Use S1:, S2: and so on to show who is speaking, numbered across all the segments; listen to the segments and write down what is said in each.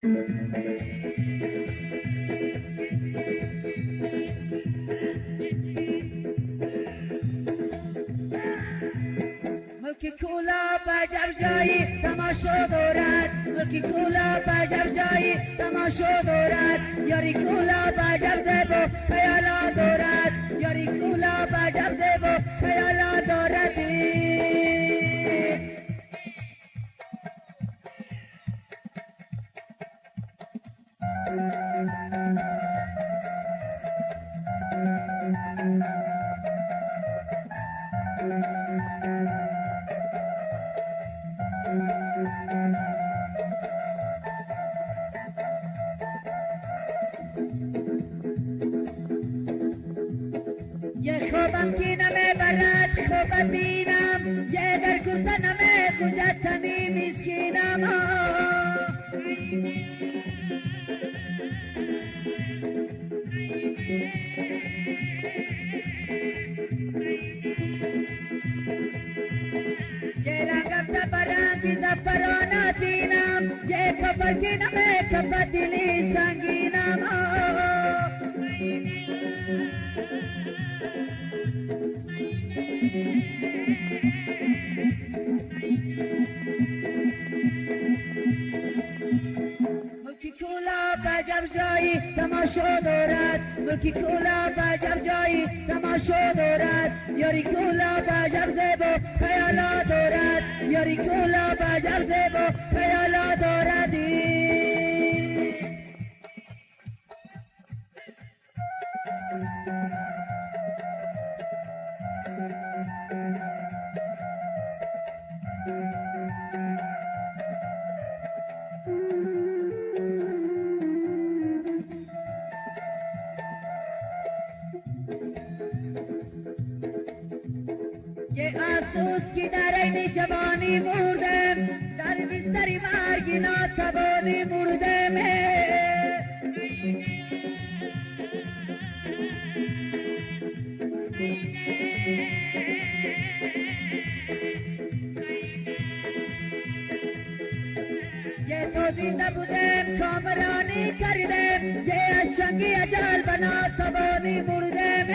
S1: ملکی کولا بجب جایی تماشا دارد، ملکی کولا بجب جایی تماشا دارد، یاری کولا بجب زیبا خیالا دارد، یاری کولا بجب زیبا خیالا داردی. یه خوابم که نمیبرد خوابت بینم، یه در کلتا نمیخونجد تنی مسکینم. یه رنگم تبرندی زفرانت بینم، یه کفر که نمیکفت دلی سنگینم. ملکی کولا بجب جایی تماشا دارد، ملکی کولا بجب جایی تماشا دارد، یاری کولا بجب زیبا خیالا دارد، یاری کولا بجب زیبا خیالا داردی. یه افسوس که در این جوانی مردم، در بستر مرگی ناتوانی مردم. یه تو زنده بودم کامرانی کردم، یه از شنگی اجل به ناتوانی مردم.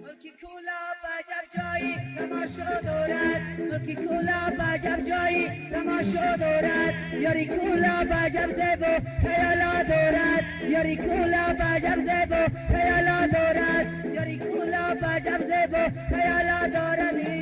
S1: ملکی کولا بجب جایی تماشا دارد، ملکی کولا بجب جایی تماشا دارد، یاری کولا بجب زیبا خیالا دارد، یاری کولا بجب زیبا خیالا دارد، یاری کولا بجب زیبا خیالا دارد.